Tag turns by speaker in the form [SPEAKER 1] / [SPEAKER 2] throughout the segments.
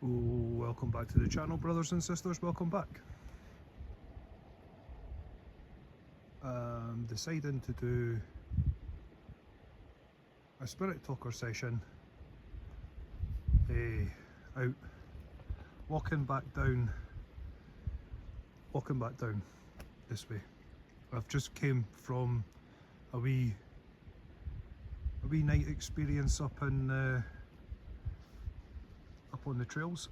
[SPEAKER 1] Welcome back to the channel, brothers and sisters, welcome back. Deciding to do a spirit talker session, out walking back down this way. I've just came from a wee night experience up on the trails.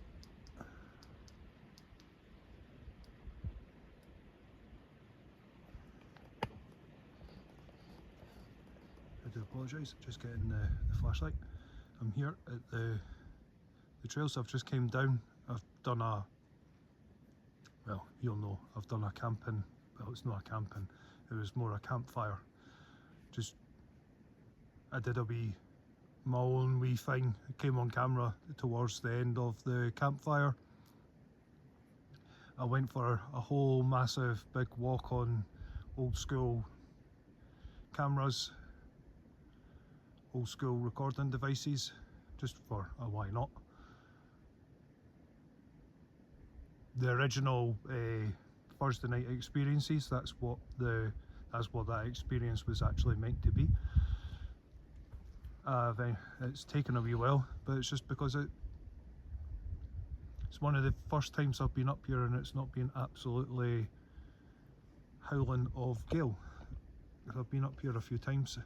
[SPEAKER 1] I do apologise, just getting the flashlight. I'm here at the trails. I've just came down. I've done well, you'll know, I've done a camping, well, it's not a camping, it was more a campfire. I did my own wee thing. It came on camera towards the end of the campfire. I went for a whole massive big walk on old school cameras, old school recording devices, just for a why not. The original Thursday night experiences, that's what that experience was actually meant to be. It's taken a wee while, but it's just because it's one of the first times I've been up here and it's not been absolutely howling of gale. I've been up here a few times,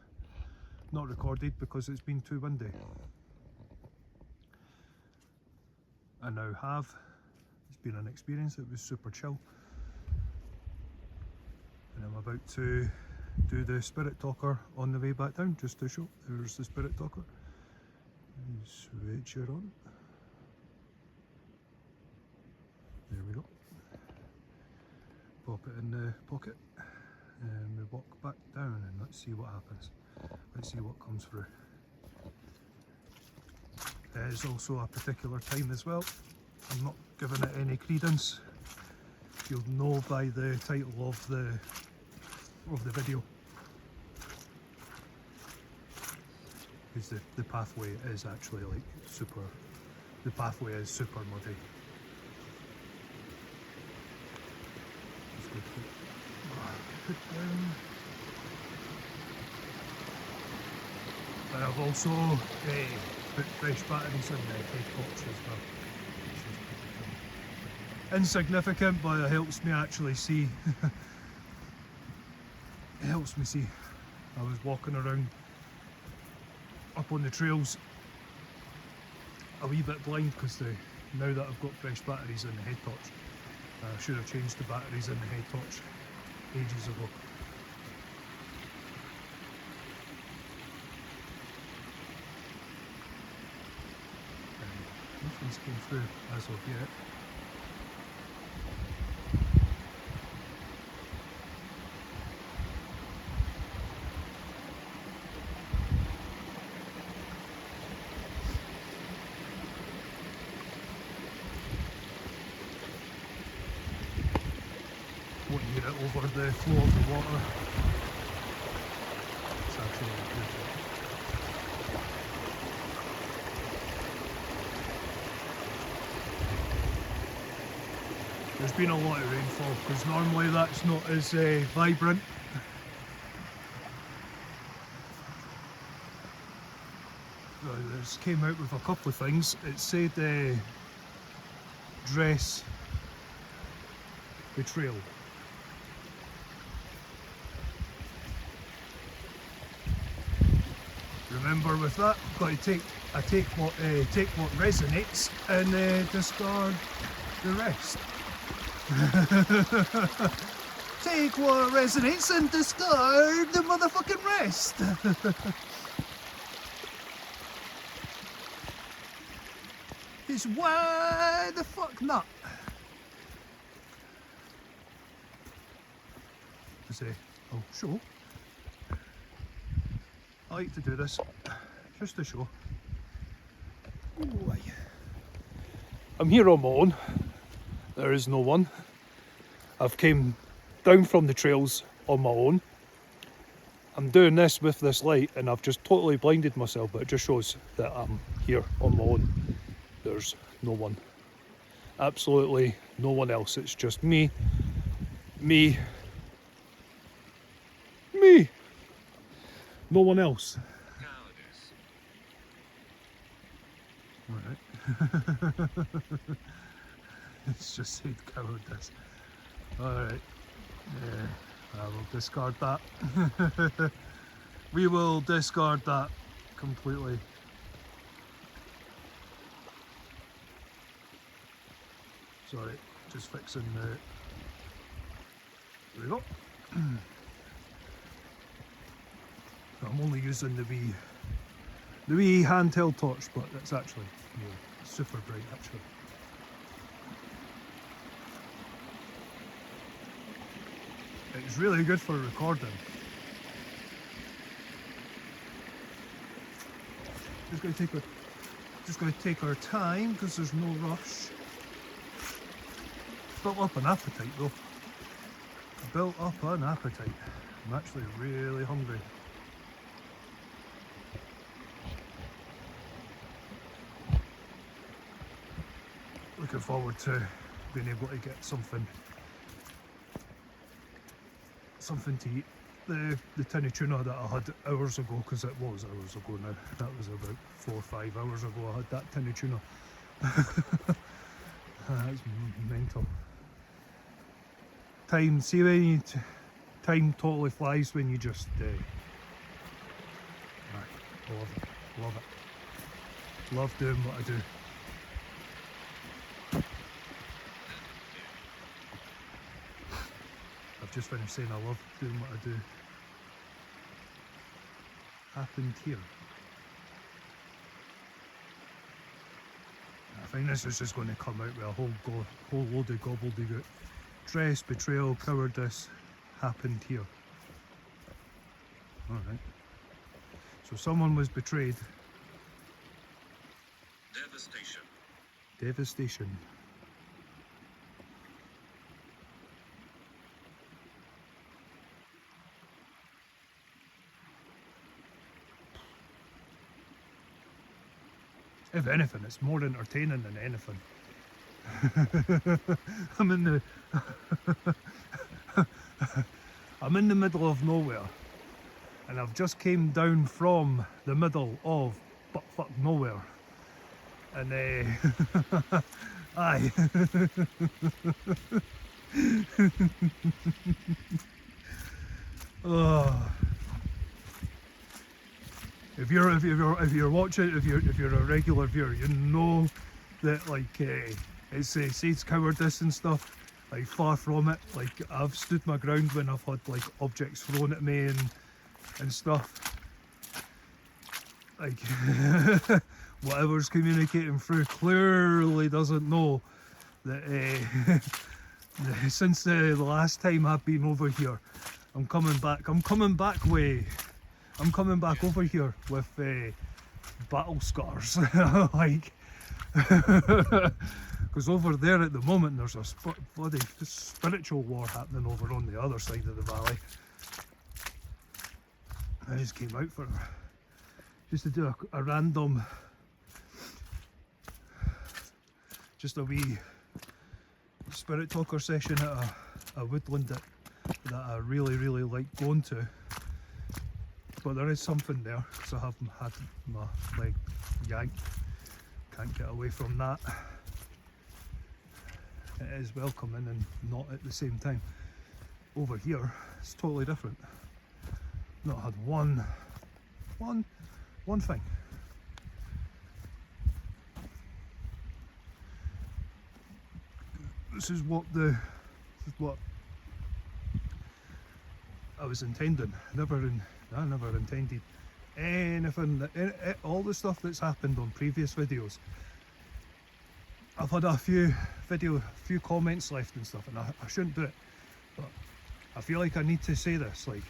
[SPEAKER 1] not recorded because it's been too windy. I now have. It's been an experience. It was super chill, and I'm about to do the spirit talker on the way back down, just to show. There's the spirit talker. Switch it on. There we go. Pop it in the pocket and we walk back down, and let's see what happens. Let's see what comes through. It's also a particular time as well. I'm not giving it any credence. You'll know by the title of the video, because the pathway is actually like super. The pathway is super muddy. Just go put down. And I've also put fresh batteries in the head torch as well. Insignificant, but it helps me actually see. It helps me see. I was walking around up on the trails a wee bit blind because now that I've got fresh batteries in the head torch, I should have changed the batteries in the head torch ages ago. Nothing's came through as of yet. Won't get it over the flow of the water. It's actually good. There's been a lot of rainfall because normally that's not as vibrant. This came out with a couple of things. It said dress betrayal. Remember, with that, got to take what resonates and discard the rest. Take what resonates and discard the motherfucking rest. It's why the fuck not? To say, oh, show. I like to do this just to show. Ooh, I'm here on my own. There is no one. I've came down from the trails on my own. I'm doing this with this light and I've just totally blinded myself, but it just shows that I'm here on my own. There's no one. Absolutely no one else. It's just me, me, me. No one else. Alright. It's just said cowardice. Alright. Yeah, I will discard that. We will discard that completely. Sorry, just fixing the... There we go. I'm only using the wee handheld torch, but it's actually super bright actually. It's really good for recording. Just going to take our time because there's no rush. Built up an appetite though. Built up an appetite. I'm actually really hungry. Looking forward to being able to get something to eat. The tin of tuna that I had hours ago, because it was hours ago now, that was about 4 or 5 hours ago I had that tin of tuna. That's mental. Time, see when you time totally flies when you just I love it. Love doing what I do. I've just finished saying I love doing what I do. Happened here. I think this is just going to come out with a whole load of gobbledygook. Stress, betrayal, cowardice, happened here. Alright. So someone was betrayed.
[SPEAKER 2] Devastation.
[SPEAKER 1] Devastation. If anything, it's more entertaining than anything. I'm in the middle of nowhere, and I've just came down from the middle of buttfuck nowhere, and aye. Oh. If you're watching, if you're a regular viewer, you know that like it says cowardice and stuff. Like far from it. Like I've stood my ground when I've had like objects thrown at me and stuff. Like whatever's communicating through clearly doesn't know that since the last time I've been over here, I'm coming back over here with battle scars. Like, because over there at the moment there's a bloody spiritual war happening over on the other side of the valley. I just came out for just to do a random, just a wee spirit talker session at a woodland that I really like going to. But there is something there because I haven't had my leg yanked. Can't get away from that. It is welcoming and not at the same time. Over here, it's totally different. Not had one thing. This is what I was intending. I never intended anything. All the stuff that's happened on previous videos. I've had a few comments left and stuff, and I shouldn't do it, but I feel like I need to say this. Like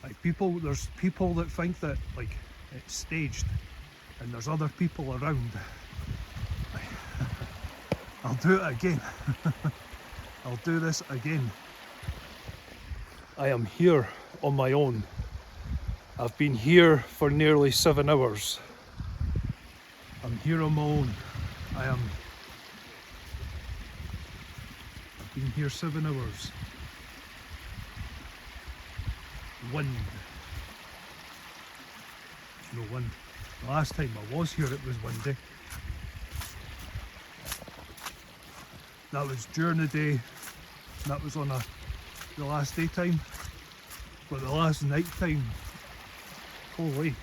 [SPEAKER 1] there's people that think that like it's staged, and there's other people around. I'll do it again. I'll do this again. I am here on my own. I've been here for nearly 7 hours. I'm here on my own. I am Been here 7 hours. Wind. No wind. The last time I was here it was windy. That was during the day. That was on the last daytime. But the last night time, holy.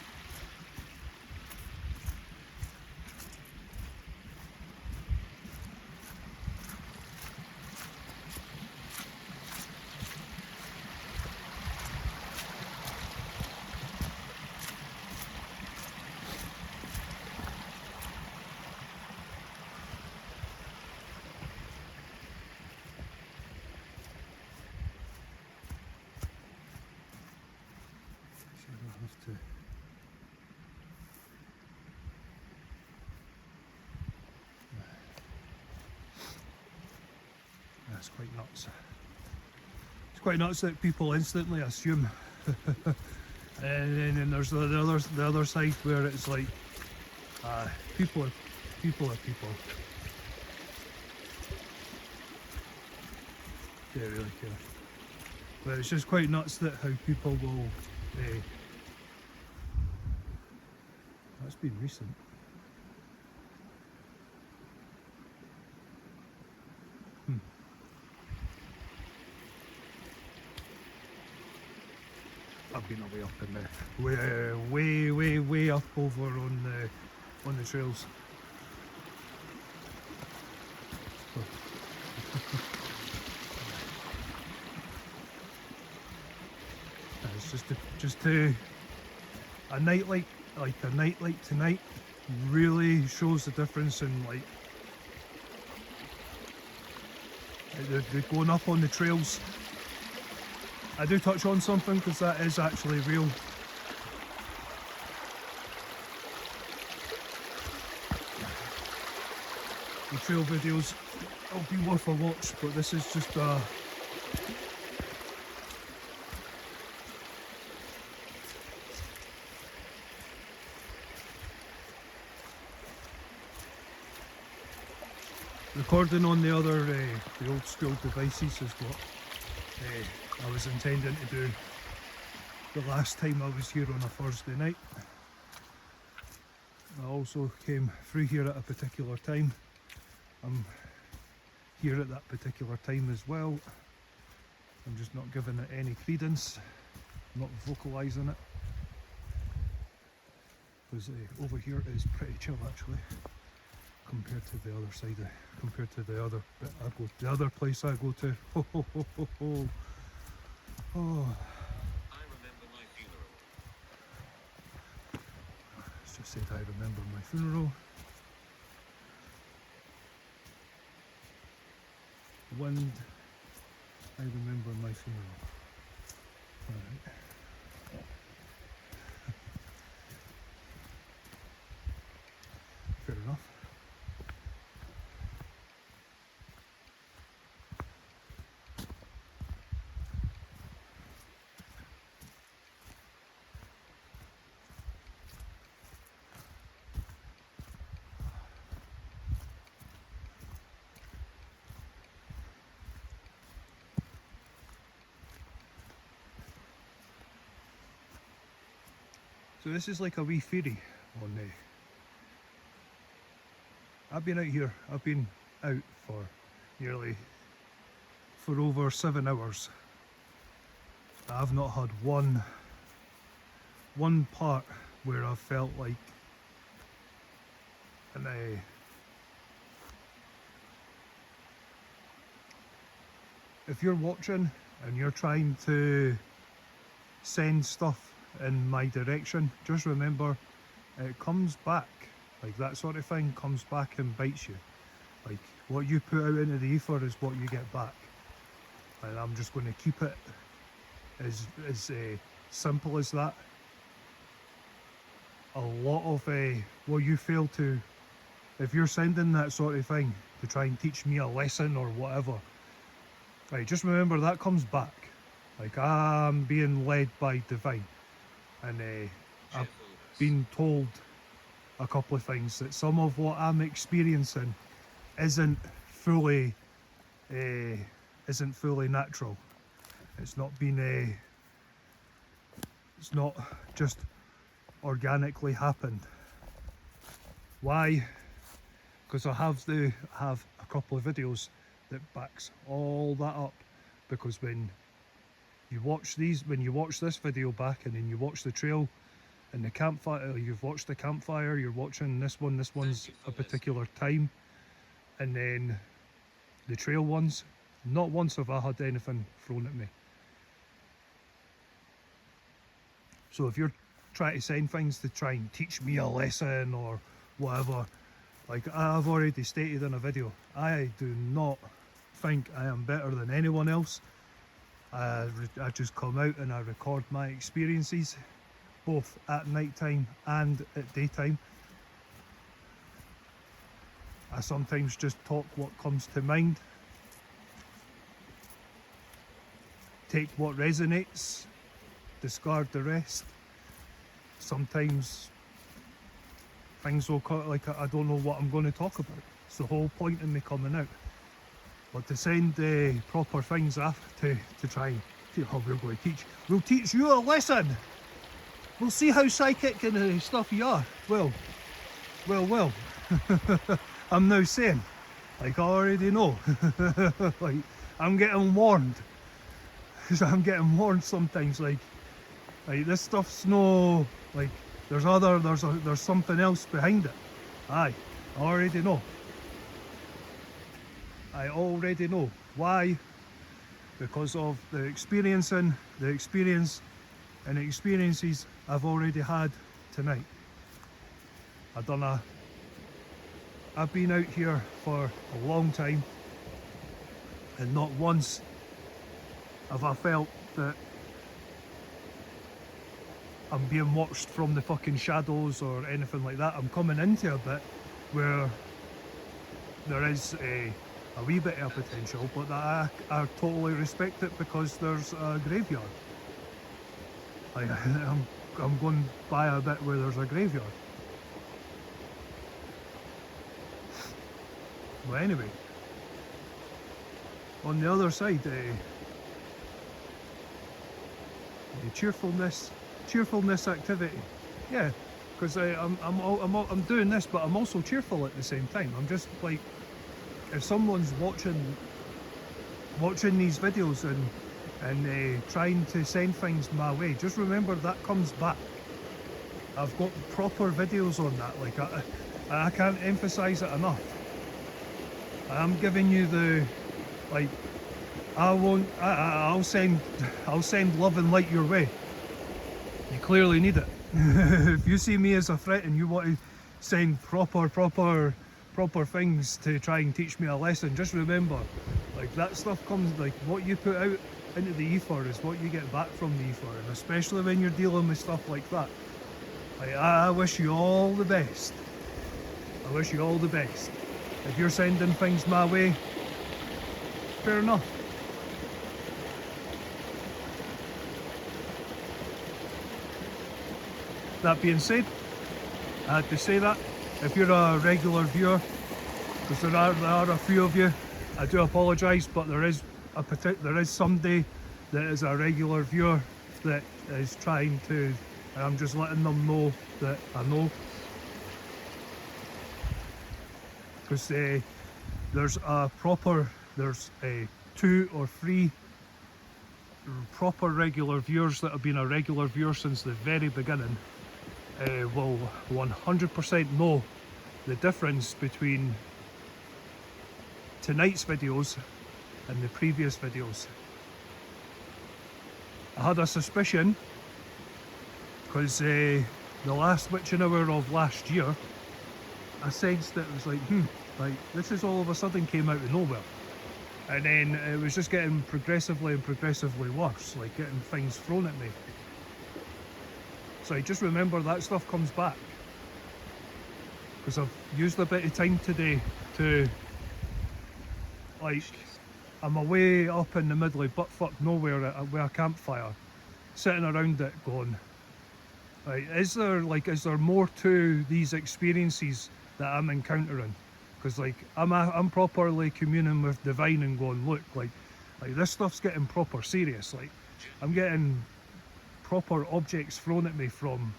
[SPEAKER 1] That's quite nuts. It's quite nuts that people instantly assume. And then there's the other side where it's like people are people. They don't really care. But it's just quite nuts that how people will that's been recent. I've been away up in the way up over on the trails. So. It's just a night like a night like tonight really shows the difference in like the going up on the trails. I do touch on something because that is actually real. The trail videos will be worth a watch, but this is just recording on the other, the old school devices is what I was intending to do the last time I was here on a Thursday night. I also came through here at a particular time. I'm here at that particular time as well. I'm just not giving it any credence, not vocalising it. Because over here is pretty chill actually, compared to the other side, compared to the other bit I go, the other place I go to. Ho ho ho ho ho. Oh.
[SPEAKER 2] I remember my funeral.
[SPEAKER 1] It's just said I remember my funeral. Wind. I remember my funeral. Alright. Fair enough. So this is like a wee ferry on the... I've been out here, I've been out for over 7 hours. I've not had one part where I've felt like if you're watching and you're trying to send stuff in my direction, just remember it comes back. Like that sort of thing comes back and bites you. Like what you put out into the ether is what you get back. And I'm just going to keep it as simple as that. A lot of what you fail to, if you're sending that sort of thing to try and teach me a lesson or whatever, right, just remember that comes back. Like I'm being led by divine. And I've been told a couple of things that some of what I'm experiencing isn't fully isn't fully natural. It's not been it's not just organically happened. Why? Because I have a couple of videos that backs all that up. Because when you watch this video back and then you watch the trail and the campfire, you've watched the campfire, you're watching this one's a particular time, and then the trail ones, not once have I had anything thrown at me. So if you're trying to send things to try and teach me a lesson or whatever, like I've already stated in a video, I do not think I am better than anyone else. I just come out and I record my experiences, both at night time and at daytime. I sometimes just talk what comes to mind, take what resonates, discard the rest. Sometimes things will cut, like I don't know what I'm going to talk about. It's the whole point in me coming out. But to send proper things after to try and, oh, we're going to teach, we'll teach you a lesson. We'll see how psychic and stuff you are. Well. I'm now saying, like I already know, like I'm getting warned. I'm getting warned sometimes, like this stuff's no, like there's something else behind it. Aye, I already know. I already know. Why? Because of the experience and the experiences I've already had tonight. I've been out here for a long time, and not once have I felt that I'm being watched from the fucking shadows or anything like that. I'm coming into a bit where there is a wee bit of potential, but I totally respect it because there's a graveyard. I'm going by a bit where there's a graveyard. But anyway, on the other side, the cheerfulness activity. Yeah, because I'm doing this, but I'm also cheerful at the same time. I'm just like, if someone's watching these videos and trying to send things my way, just remember that comes back. I've got proper videos on that. Like I can't emphasize it enough. I'm giving you the, like, I'll send love and light your way. You clearly need it. If you see me as a threat and you want to send proper things to try and teach me a lesson, just remember, like that stuff comes, like what you put out into the ether is what you get back from the ether, and especially when you're dealing with stuff like that. Like, I wish you all the best. I wish you all the best. If you're sending things my way, fair enough. That being said, I had to say that. If you're a regular viewer, because there are a few of you, I do apologise, but there is somebody that is a regular viewer that is trying to, and I'm just letting them know that I know. Because there's a 2 or 3 proper regular viewers that have been a regular viewer since the very beginning, will 100% know the difference between tonight's videos and the previous videos. I had a suspicion because the last witching hour of last year, I sensed that it was like, like this is all of a sudden came out of nowhere, and then it was just getting progressively worse, like getting things thrown at me. So just remember that stuff comes back, because I've used a bit of time today to, like, I'm away up in the middle of buttfuck nowhere with a campfire, sitting around it going, like, is there more to these experiences that I'm encountering? Because like I'm properly communing with divine and going, look, like Like this stuff's getting proper serious. Like I'm getting proper objects thrown at me from,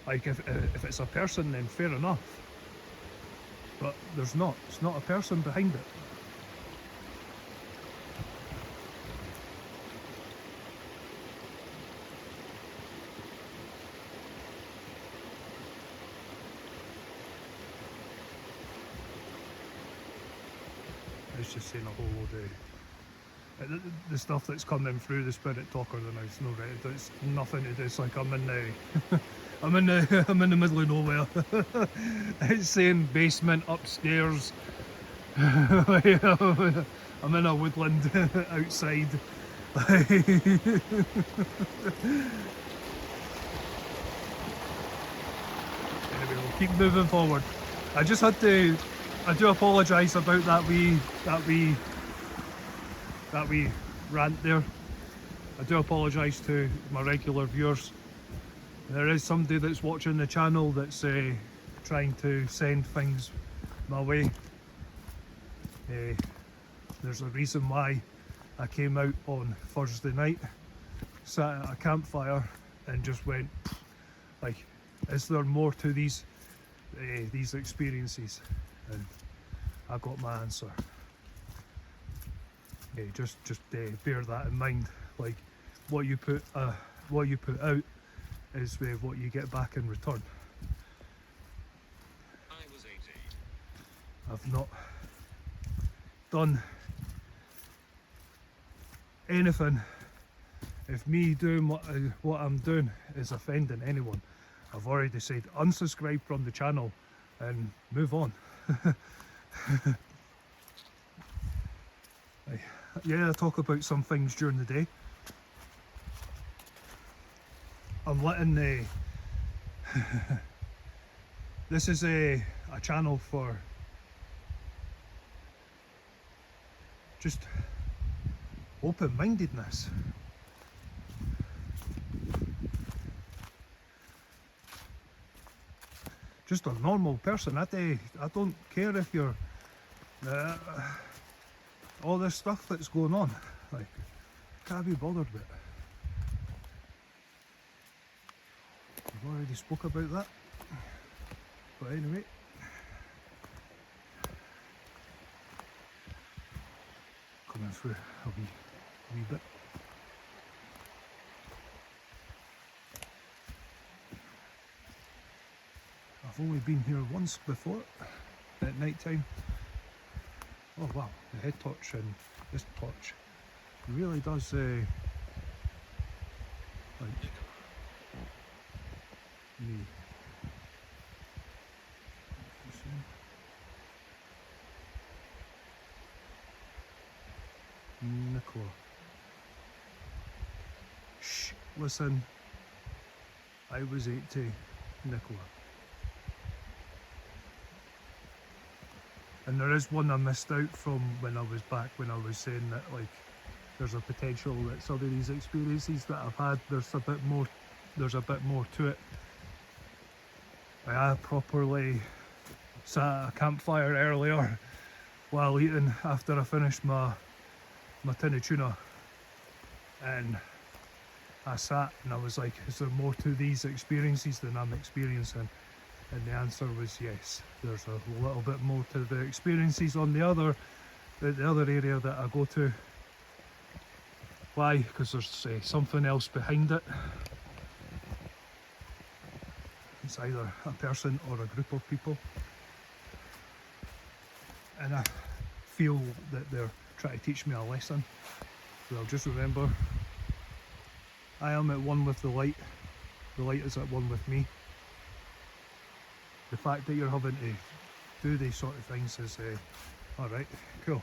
[SPEAKER 1] like if it's a person then fair enough. But there's not. It's not a person behind it. It's just saying a whole load of the stuff that's coming through the Spirit Talker. Then it's no right. It's nothing to do. It's like I'm in the I'm in the middle of nowhere. It's saying basement upstairs. I'm in a woodland outside. Anyway, we'll keep moving forward. I just had to. I do apologise about that wee rant there. I do apologise to my regular viewers. There is somebody that's watching the channel that's trying to send things my way. There's a reason why I came out on Thursday night, sat at a campfire and just went, like, is there more to these experiences? And I got my answer. Just bear that in mind. Like what you put out is what you get back in return.
[SPEAKER 2] I was 18.
[SPEAKER 1] I've not done anything. If me doing what I'm doing is offending anyone, I've already said unsubscribe from the channel and move on. Yeah, I talk about some things during the day. I'm letting this is a channel for just open-mindedness. Just a normal person. I don't care if you're all this stuff that's going on. Like, can't be bothered with it. I've already spoke about that. But anyway. Coming through a wee bit. I've only been here once before, at night time. Oh wow, the head torch and this torch really does like me. Nicola. Shh, listen. I was 80, Nicola. And there is one I missed out from when I was back, when I was saying that, like, there's a potential that some of these experiences that I've had, there's a bit more to it. I properly sat at a campfire earlier while eating after I finished my tin of tuna, and I sat and I was like, is there more to these experiences than I'm experiencing? And the answer was yes. There's a little bit more to the experiences on the other area that I go to. Why? Because there's something else behind it. It's either a person or a group of people, and I feel that they're trying to teach me a lesson. So I'll just remember, I am at one with the light is at one with me. The fact that you're having to do these sort of things is alright, cool.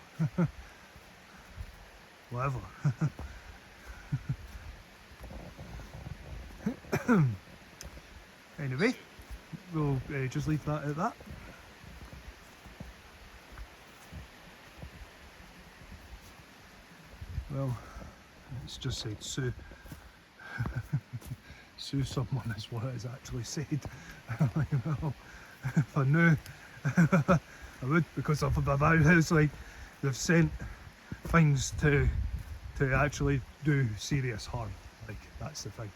[SPEAKER 1] Whatever. Anyway, we'll just leave that at that. Well, it's just said sue. Sue someone is what it is actually said. Like, well, if I knew, I would, because of my vow. It's like, they've sent things to actually do serious harm. Like, that's the thing.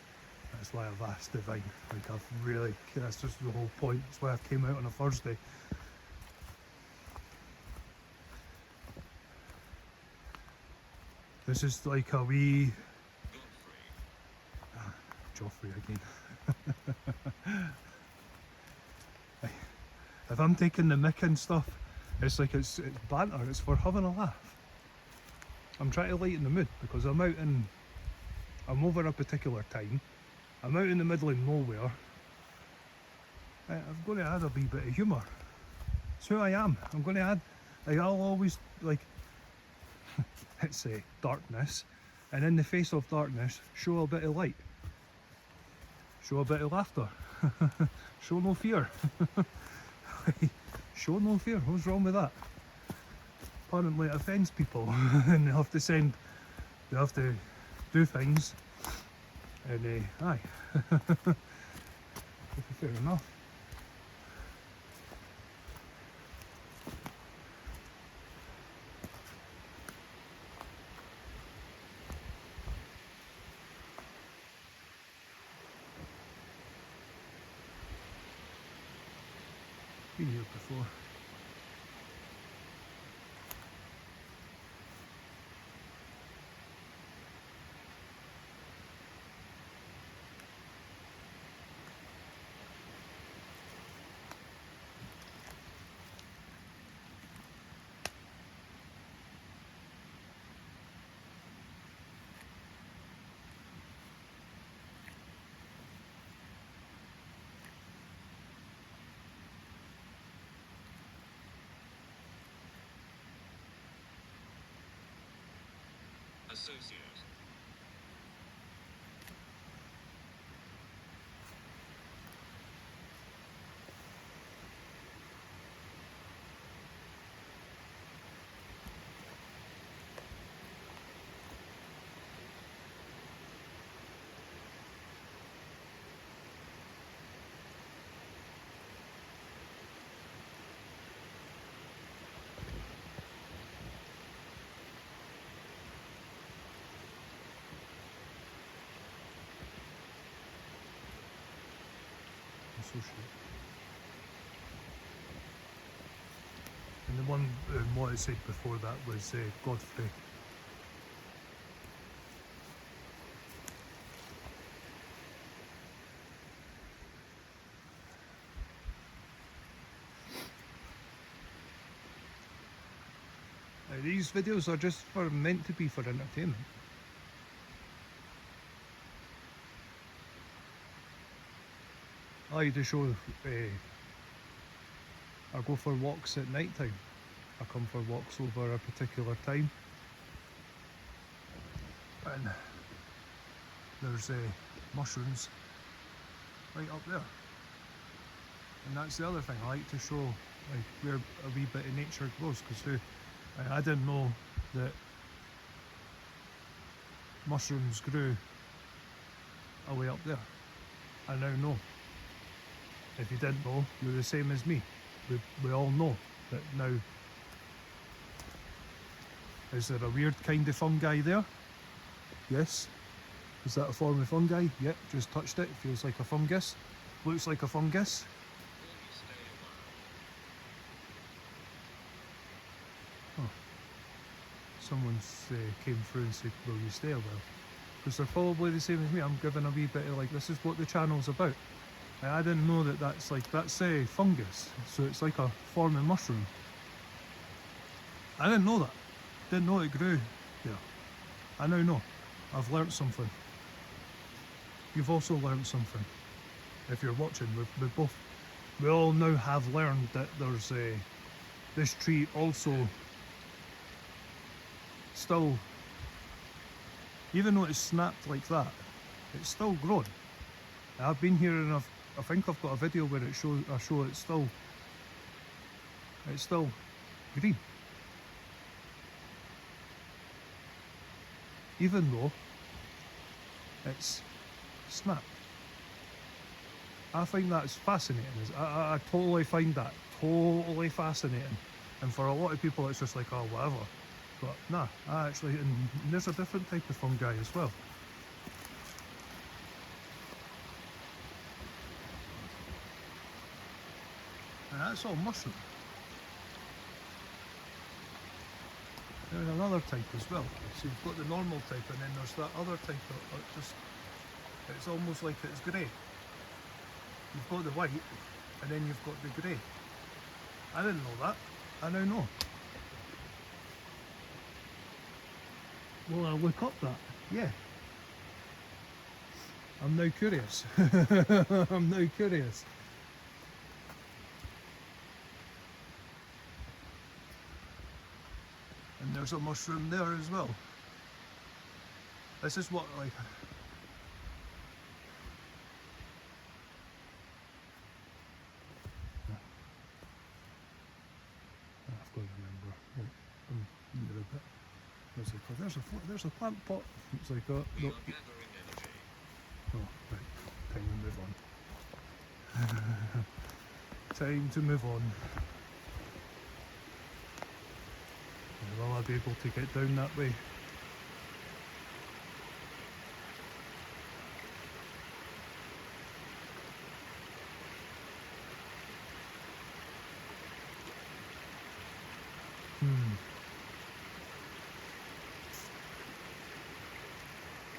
[SPEAKER 1] That's why I've asked Divine. Like, I've really, that's just the whole point. That's why I came out on a Thursday. This is like a wee
[SPEAKER 2] Godfrey.
[SPEAKER 1] Joffrey again. If I'm taking the mick and stuff, it's like it's banter, it's for having a laugh. I'm trying to lighten the mood because I'm over a particular time. I'm out in the middle of nowhere. I'm going to add a wee bit of humour. It's who I am. I'm going to add, like, I'll always, like, it's darkness, and in the face of darkness, show a bit of light. Show a bit of laughter. Show no fear. Show no fear. What's wrong with that? Apparently it offends people and they have to do things, and aye. Fair enough. Been here before.
[SPEAKER 2] Associate.
[SPEAKER 1] Associate. And the one, what I said before that was Godfrey. These videos are just meant to be for entertainment. I like to show, I go for walks at night time. I come for walks over a particular time. And there's mushrooms right up there. And that's the other thing, I like to show like where a wee bit of nature grows, because I didn't know that mushrooms grew away up there. I now know. If you didn't know, you're the same as me. We all know that now. Is there a weird kind of fungi there? Yes. Is that a form of fungi? Yep, just touched it. Feels like a fungus. Looks like a fungus.
[SPEAKER 2] Will you stay a while?
[SPEAKER 1] Someone came through and said, will you stay a while? Because they're probably the same as me. I'm giving a wee bit of like, this is what the channel's about. I didn't know that that's fungus, so it's like a form of mushroom. I didn't know that. Didn't know it grew there. I now know. I've learnt something. You've also learnt something. If you're watching, we all now have learned that there's this tree also still, even though it's snapped like that, it's still grown. I've been here and I think I've got a video where I show it's still green. Even though it's snapped. I think that's fascinating. I totally find that totally fascinating. And for a lot of people, it's just like, oh, whatever. But nah, and there's a different type of fungi as well. And that's all mushroom. There's another type as well. So you've got the normal type, and then there's that other type of it's almost like it's grey. You've got the white, and then you've got the grey. I didn't know that. I now know. Well, I'll look up that. Yeah. I'm now curious. I'm now curious. And there's a mushroom there as well. This is what, like... I've got to remember. I'm near a bit. There's a plant pot. It's like, oh, no. Oh, right. Time to move on. Time to move on. Will I be able to get down that way?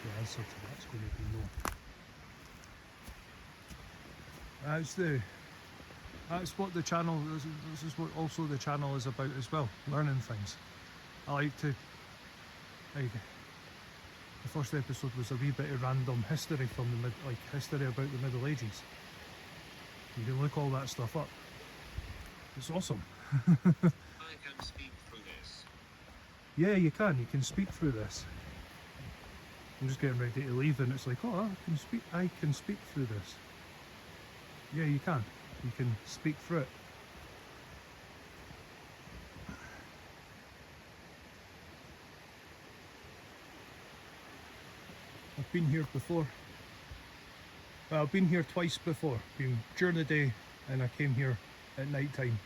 [SPEAKER 1] The answer to that's going to be no. That's what the channel, this is what also the channel is about as well, learning things. I like to, the first episode was a wee bit of random history from history about the Middle Ages. You can look all that stuff up. It's awesome.
[SPEAKER 2] I can speak through this.
[SPEAKER 1] Yeah, you can speak through this. I'm just getting ready to leave and it's like, oh, I can speak through this. Yeah, you can speak through it. I've been here before. Well, I've been here twice before. Been during the day and I came here at night time.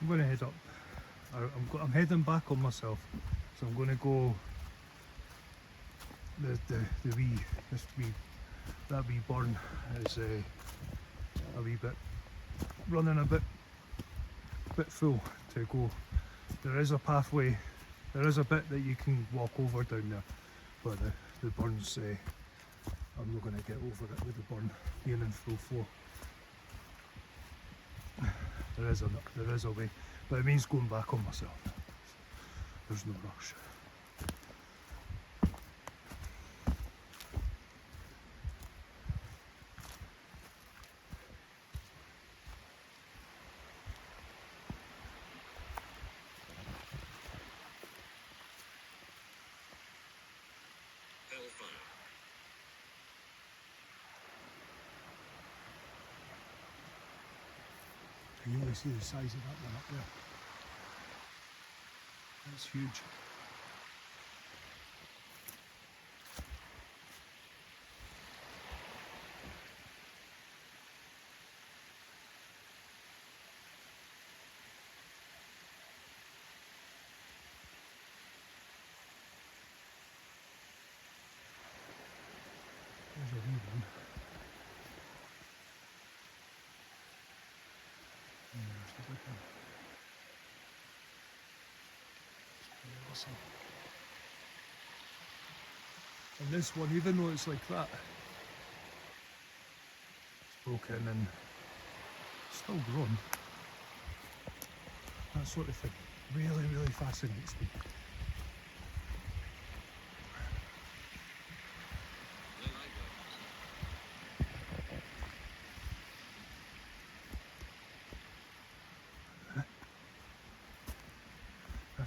[SPEAKER 1] I'm going to head up. I'm heading back on myself, so I'm going to go. That wee burn is a wee bit running a bit full to go. There is a pathway. There is a bit that you can walk over down there, but the burn's. I'm not going to get over it with the burn being in full flow. There is a way, but it means going back on myself. There's no rush.
[SPEAKER 2] Hellfire.
[SPEAKER 1] Can you really see the size of that one up there? That's huge. There's a wee one. And there's the big one. Awesome. And this one, even though it's like that, it's broken and still grown. That sort of thing really, really fascinates me.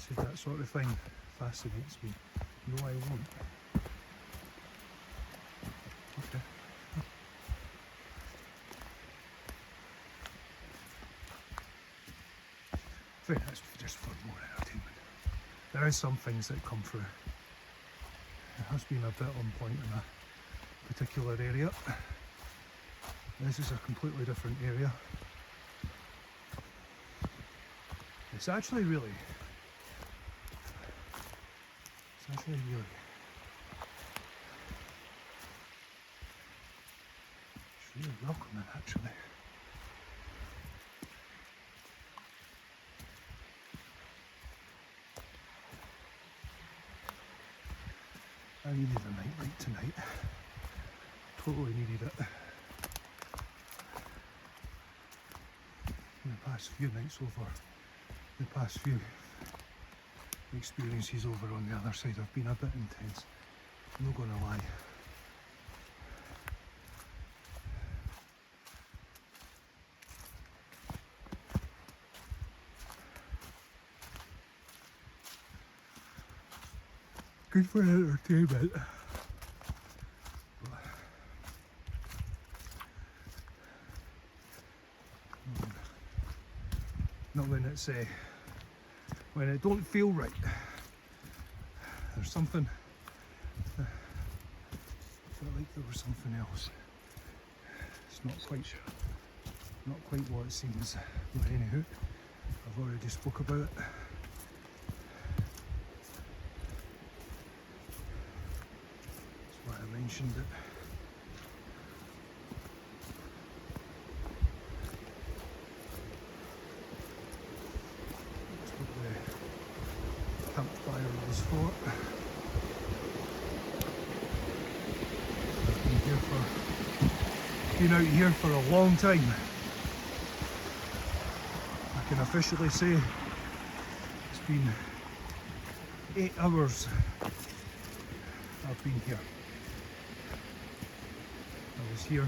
[SPEAKER 1] said that sort of thing fascinates me. No, I won't. Okay. I think that's just for more entertainment. There is some things that come through. It has been a bit on point in a particular area. This is a completely different area. It's actually really it's really welcoming actually. I needed a night light tonight. Totally needed it. In the past few nights over, the past few experiences over on the other side have been a bit intense. I'm not gonna lie. Good for entertainment. Not when it's when it don't feel right. There's something. I felt like there was something else. It's not quite what it seems. But anywho, I've already spoke about it. That's why I mentioned it. Campfire was for. I've been out here for a long time. I can officially say it's been 8 hours I've been here. I was here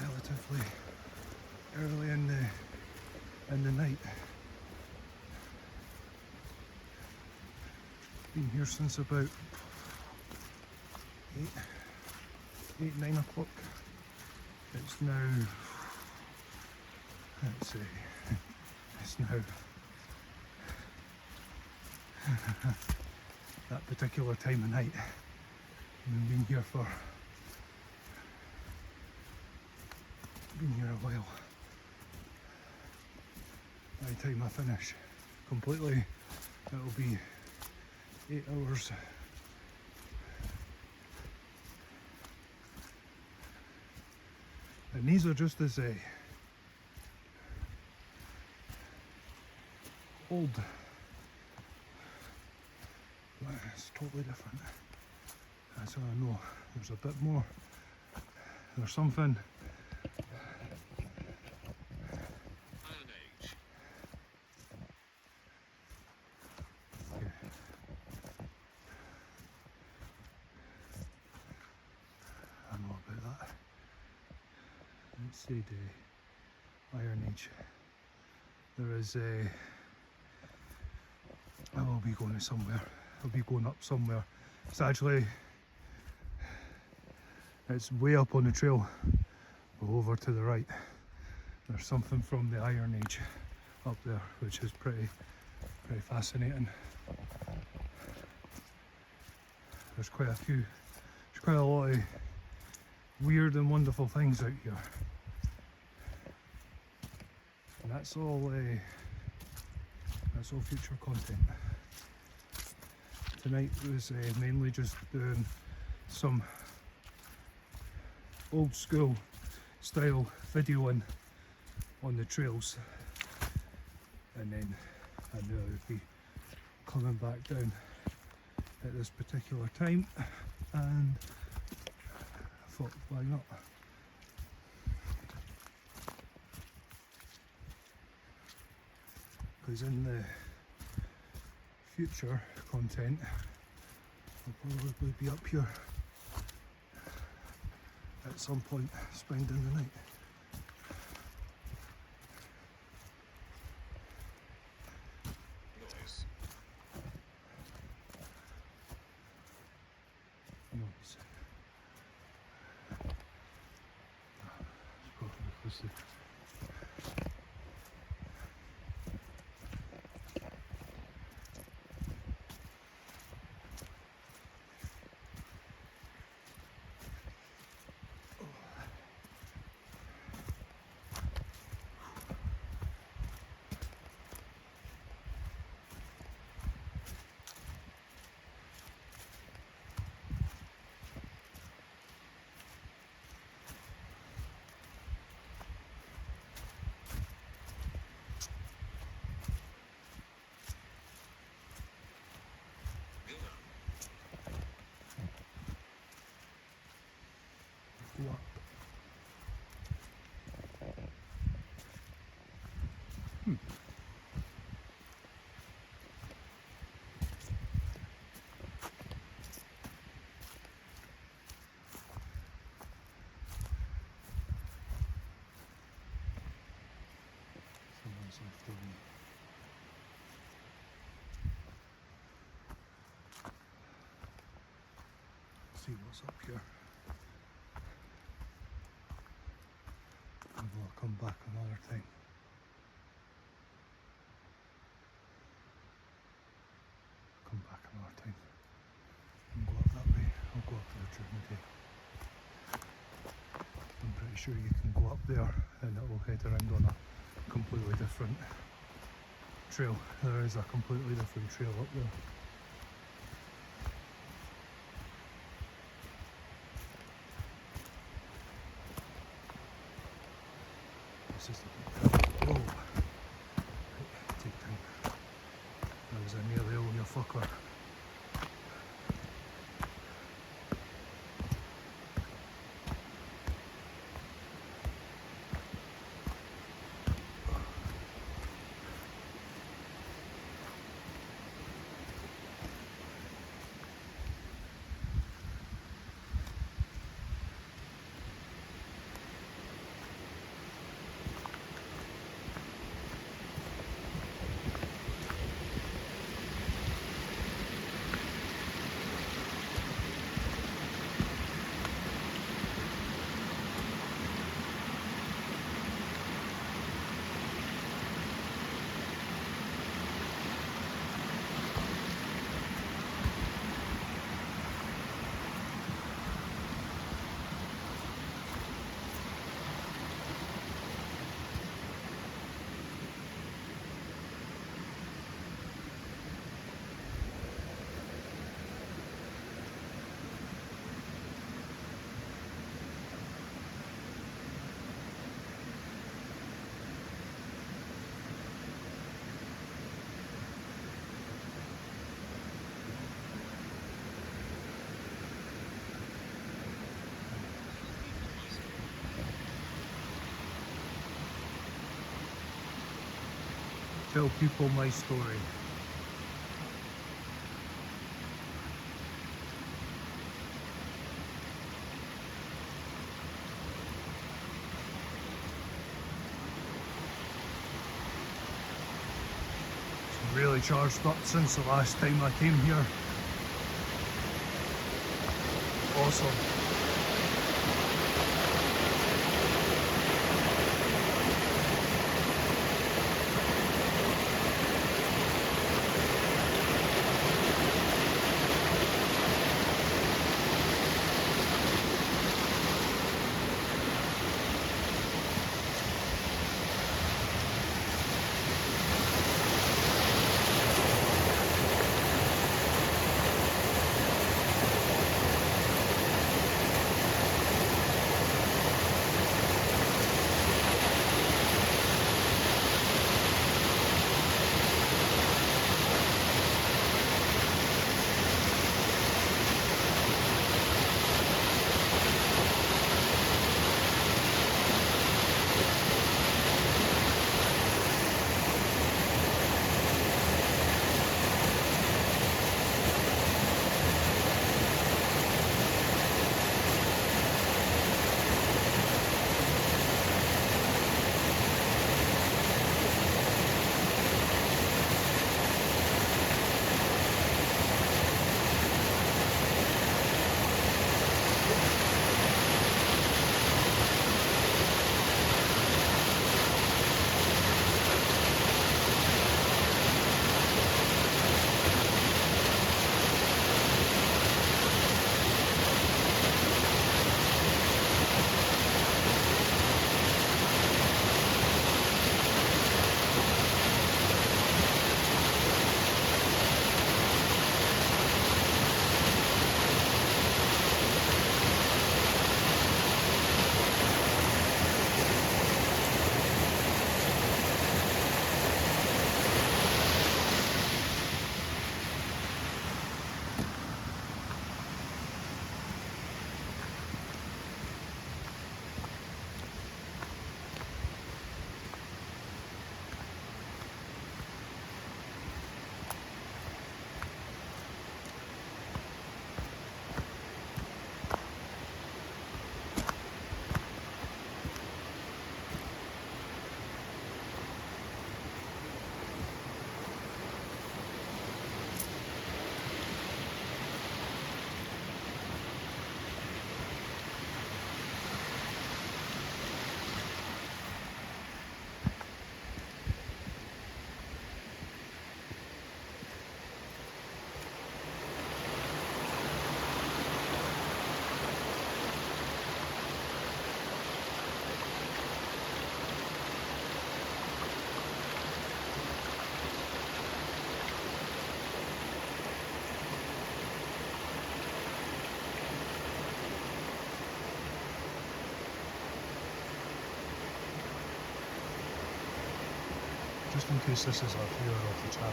[SPEAKER 1] relatively early in the night. Been here since about 9 o'clock. It's now, let's see, it's now that particular time of night. I've been here a while. By the time I finish completely, it'll be 8 hours. And these are just as old, but it's totally different. That's how I know there's a bit more. There's something.
[SPEAKER 2] Iron Age.
[SPEAKER 1] Okay. I know about that. Let's see the Iron Age. There is I will be going somewhere. I'll be going up somewhere. It's actually, it's way up on the trail, but over to the right. There's something from the Iron Age up there, which is pretty fascinating. There's quite a lot of weird and wonderful things out here. And that's all future content. Tonight was mainly just doing some old school style videoing on the trails, and then I knew I would be coming back down at this particular time, and I thought, why not? Because in the future content I'll probably be up here at some point spending the night.
[SPEAKER 2] Noise.
[SPEAKER 1] Noise. Probably because the
[SPEAKER 2] Villa.
[SPEAKER 1] go up. Someone's left the room. See what's up here. And we'll come back another time. Come back another time. And go up that way. I'll go up there during the day. I'm pretty sure you can go up there and it will head around on a completely different trail. There is a completely different trail up there. This is the whoa. Right, take time. That was a nearly all your fucker. Tell people my story. It's really charged up since the last time I came here. Awesome. just in case this is a viewer of the channel.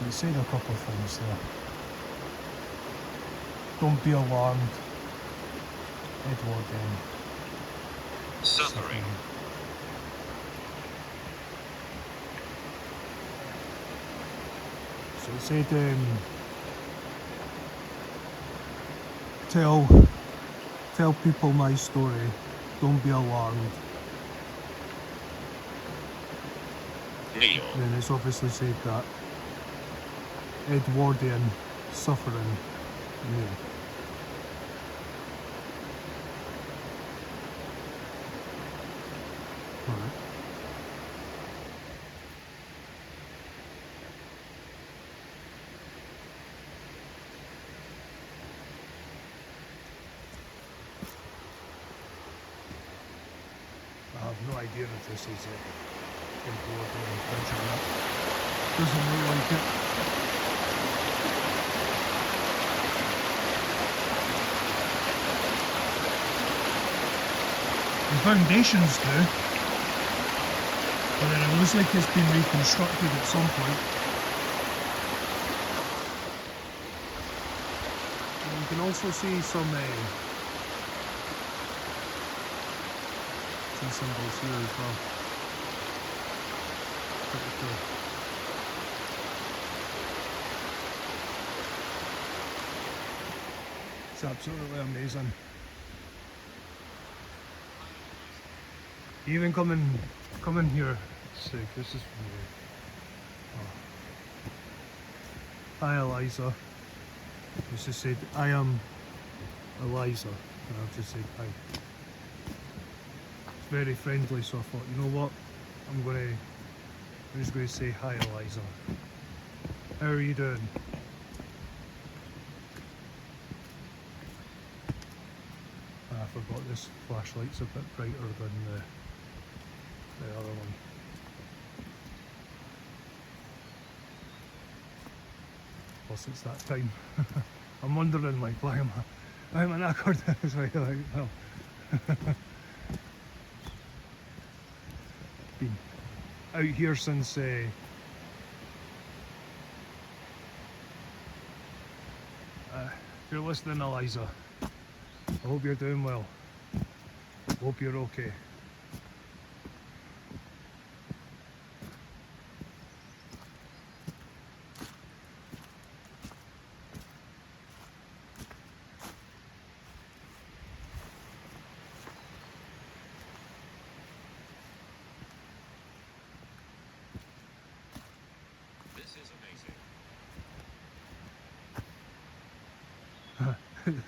[SPEAKER 1] They said a couple of things there. Don't be alarmed. Edwardian.
[SPEAKER 2] Suffering.
[SPEAKER 1] So it said, tell people my story. Don't be alarmed.
[SPEAKER 2] Kneel.
[SPEAKER 1] And then it's obviously said that Edwardian suffering. Yeah. Alright. I have no idea if this is Edwardian Bridge or not. Doesn't look like it. The foundations do, but then it looks like it's been reconstructed at some point. And you can also see some symbols here as well. Pretty cool. It's absolutely amazing. Even come in here. Let's see, this is weird. Oh. Hi Eliza. It's just said, I am Eliza. And I've just said hi. It's very friendly, so I thought, you know what? I'm just going to say hi Eliza. How are you doing? I forgot this flashlight's a bit brighter than the other one. Plus it's that time. I'm wondering like why am I knackered? It's like, well. Been out here since if you're listening, Eliza, I hope you're doing well. Hope you're okay.
[SPEAKER 2] This is amazing.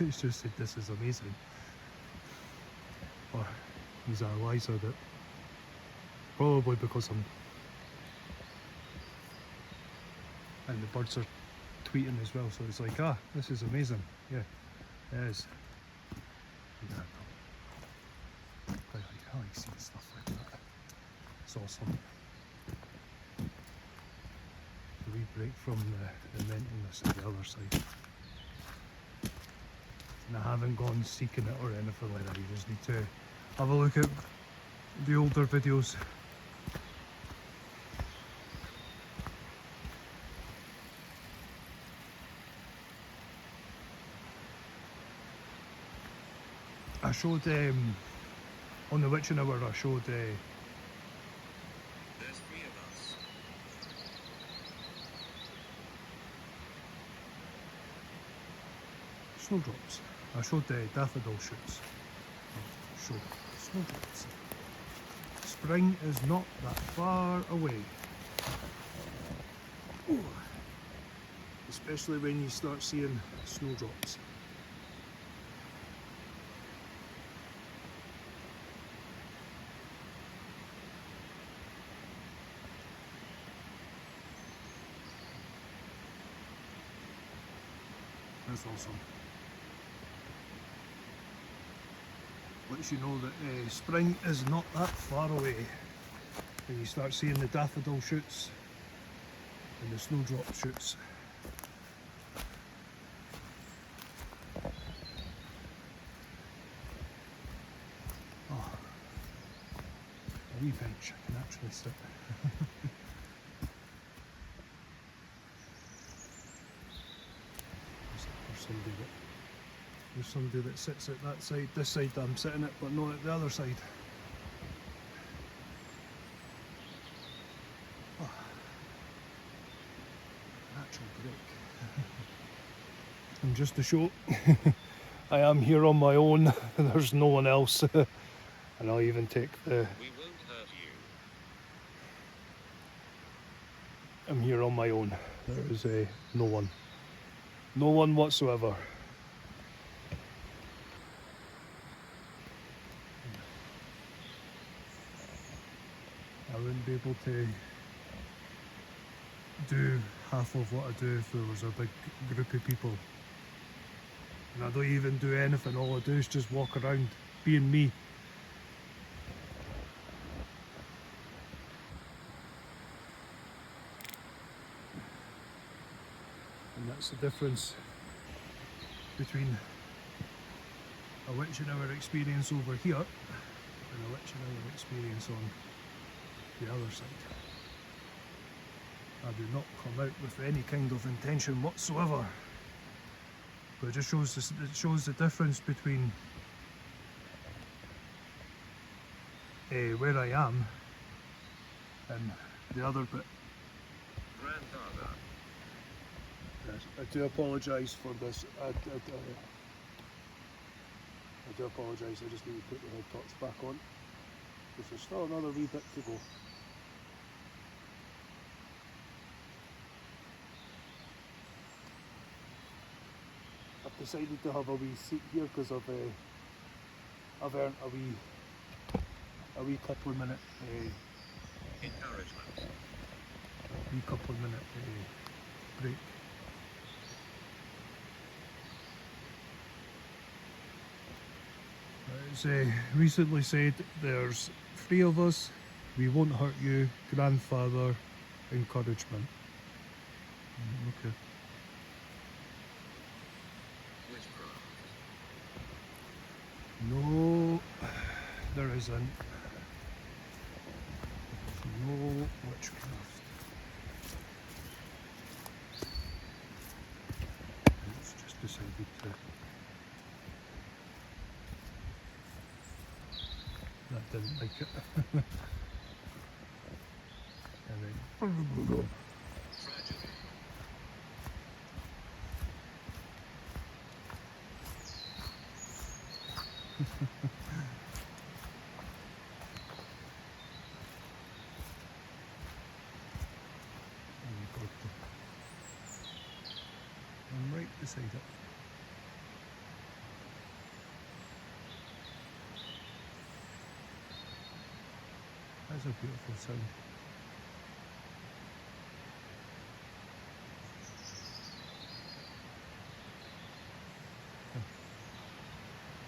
[SPEAKER 1] It's just said this is amazing. Or he's Eliza that probably because I'm and the birds are tweeting as well, so it's like, ah, this is amazing. Yeah, it is. Yeah, I like seeing stuff like that. It's awesome. A wee break from the mentalness of the other side. And I haven't gone seeking it or anything like that. You just need to have a look at the older videos. I showed on the Witching Hour. I showed
[SPEAKER 2] There's 3 of us.
[SPEAKER 1] snowdrops. I showed the daffodil shoots. Showed snowdrops. Spring is not that far away. Ooh. Especially when you start seeing snowdrops. That's awesome. Lets you know that spring is not that far away. When you start seeing the daffodil shoots and the snowdrop shoots. a wee bench I can actually sit. There's somebody that sits at that side, this side that I'm sitting at, but not at the other side. Oh. Natural break. And just to show, I am here on my own. There's no one else. And I'll even take the...
[SPEAKER 2] We won't hurt you.
[SPEAKER 1] I'm here on my own. There is no one. No one whatsoever. I wouldn't be able to do half of what I do if there was a big group of people. And I don't even do anything, all I do is just walk around being me. And that's the difference between a witching hour experience over here and a witching hour experience on the other side. I do not come out with any kind of intention whatsoever, but it just shows the difference between where I am and the other bit.
[SPEAKER 2] Grandfather.
[SPEAKER 1] Yes, I do apologise for this. I do apologise. I just need to put the head torch back on because there's still another wee bit to go. I've decided to have a wee seat here because I've earned a wee couple of minute
[SPEAKER 2] Encouragement.
[SPEAKER 1] break. It's recently said there's 3 of us, we won't hurt you, grandfather, encouragement. Okay.
[SPEAKER 2] Witchcraft.
[SPEAKER 1] No, there isn't. No witchcraft. It's just decided to. That didn't like it. And then.
[SPEAKER 2] Tragedy.
[SPEAKER 1] I'm right beside it. That's a beautiful sound.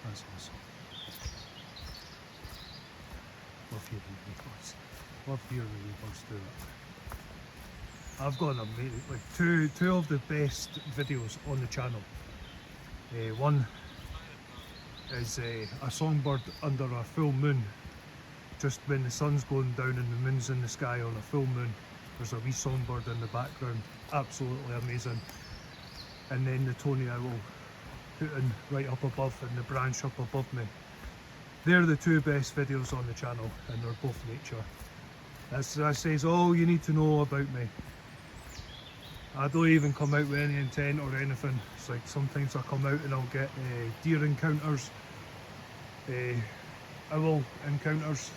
[SPEAKER 1] That's awesome. Love hearing the birds. Love hearing the birds do that. I've got an amazing, like two of the best videos on the channel. One is a songbird under a full moon. Just when the sun's going down and the moon's in the sky on a full moon, there's a wee songbird in the background. Absolutely amazing. And then the Tony Owl putting right up above in the branch up above me. They're the 2 best videos on the channel, and they're both nature. That says all you need to know about me. I don't even come out with any intent or anything. It's like sometimes I come out and I'll get deer encounters, owl encounters.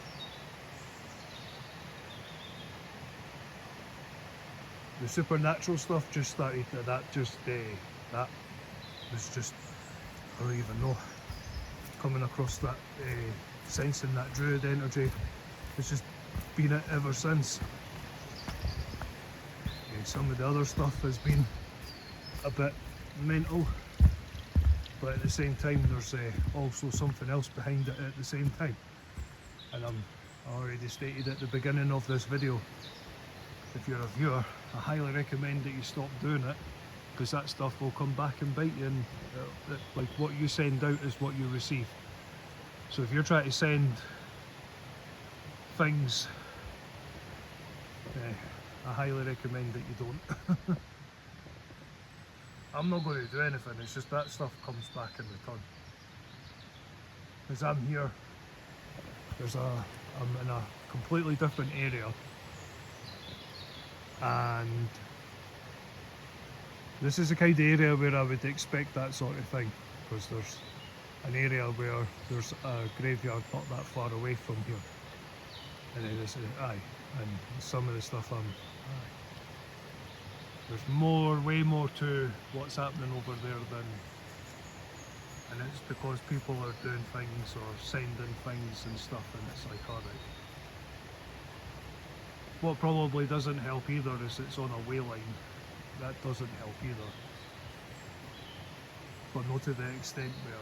[SPEAKER 1] The supernatural stuff just started. That was just, I don't even know. Coming across that, sensing that druid energy. It's just been it ever since. Some of the other stuff has been a bit mental, but at the same time there's also something else behind it at the same time. And I already stated at the beginning of this video, if you're a viewer, I highly recommend that you stop doing it, because that stuff will come back and bite you, and like what you send out is what you receive. So if you're trying to send things, I highly recommend that you don't. I'm not going to do anything, it's just that stuff comes back in return. As I'm here, I'm in a completely different area, and this is the kind of area where I would expect that sort of thing, because there's an area where there's a graveyard not that far away from here, and then this is, and some of the stuff there's way more to what's happening over there and it's because people are doing things or sending things and stuff, and it's like, alright. What probably doesn't help either is it's on a way line. That doesn't help either. But not to the extent where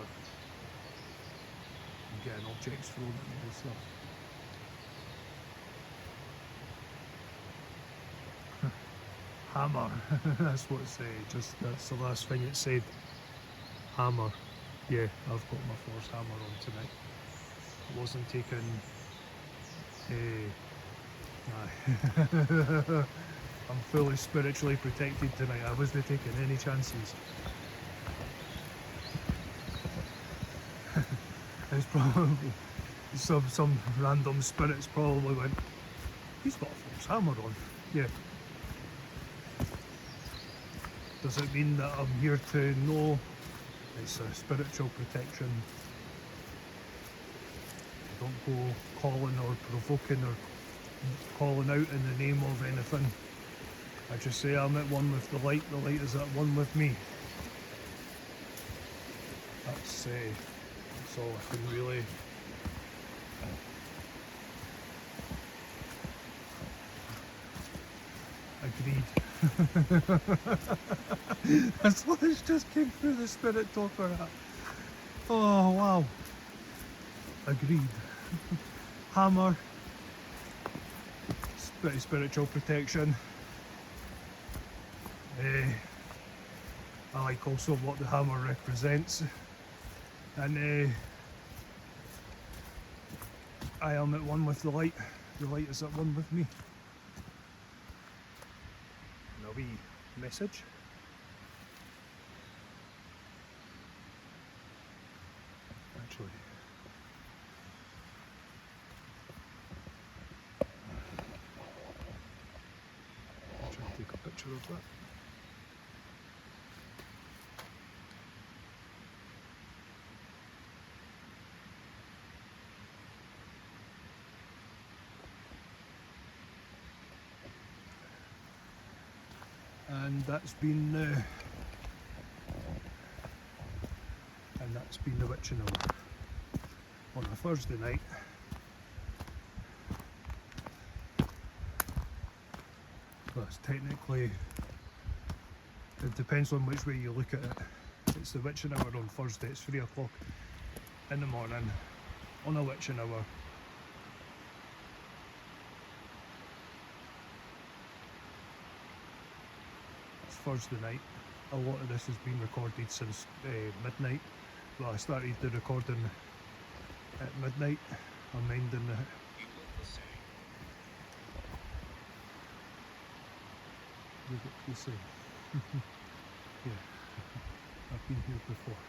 [SPEAKER 1] you're getting objects thrown at you and stuff. Hammer, that's what it's that's the last thing it said. Hammer. Yeah, I've got my Force hammer on tonight. It wasn't taken. I'm fully spiritually protected tonight. I wasn't taking any chances. It's probably some random spirits probably went, he's got a Force hammer on. Yeah. Does it mean that I'm here to know? It's a spiritual protection. I don't go calling or provoking or calling out in the name of anything. I just say I'm at one with the light is at one with me. That's all I can really... Agreed. That's what just came through the spirit talker. Oh wow. Agreed. Hammer. Spiritual protection. I like also what the hammer represents. And I am at one with the light. The light is at one with me. A wee message. Actually, I'll try and take a picture of that. And that's been the witching hour on a Thursday night. Well, it's technically, it depends on which way you look at it. It's the witching hour on Thursday. It's 3 o'clock in the morning on a witching hour. Thursday night. A lot of this has been recorded since midnight. Well, I started the recording at midnight. I'm minding the...
[SPEAKER 2] You look the same.
[SPEAKER 1] You look the same. Yeah, I've been here before.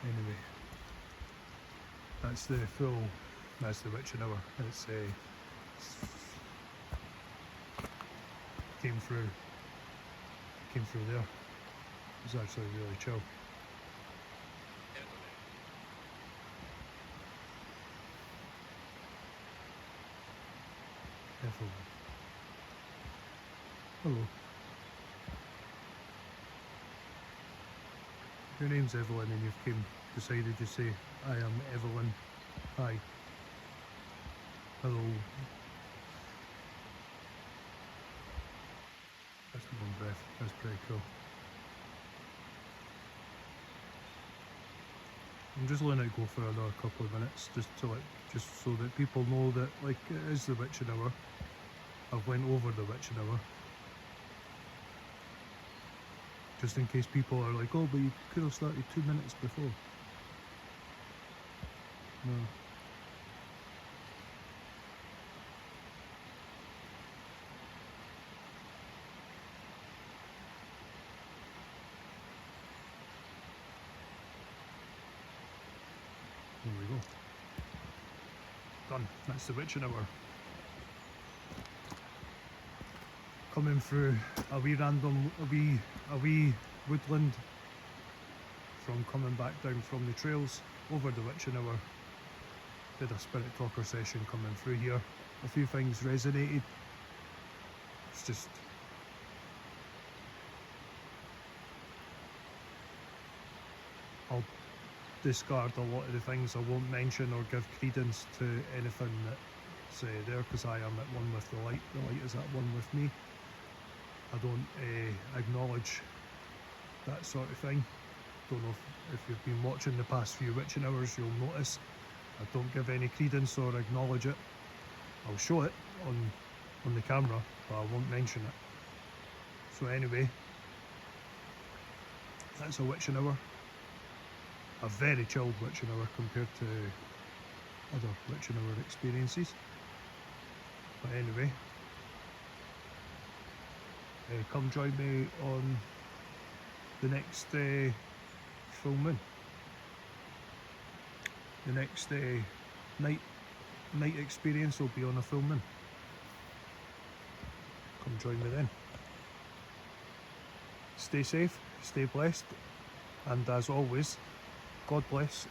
[SPEAKER 1] Anyway, that's the witching hour. It's came through there. It was actually really chill. Evelyn. Hello. Your name's Evelyn and you've decided to say, I am Evelyn. Hi. Hello. That's a long breath. That's pretty cool. I'm just letting it go for another couple of minutes, just so that people know that like it is the witching hour. I've went over the witching hour. Just in case people are like, oh, but you could have started 2 minutes before. No. There we go. Done. That's the witching hour. Coming through a wee woodland from coming back down from the trails over the witching hour. Did a spirit talker session coming through here. A few things resonated. It's just I'll discard a lot of the things. I won't mention or give credence to anything that's there, because I am at one with the light. The light is at one with me. I don't acknowledge that sort of thing. Don't know if you've been watching the past few witching hours, you'll notice I don't give any credence or acknowledge it. I'll show it on the camera, but I won't mention it. So anyway, that's a witching hour. A very chilled witching hour compared to other witching hour experiences. But anyway, come join me on the next full moon. The next night experience will be on a full moon. Come join me then. Stay safe, stay blessed, and as always, God bless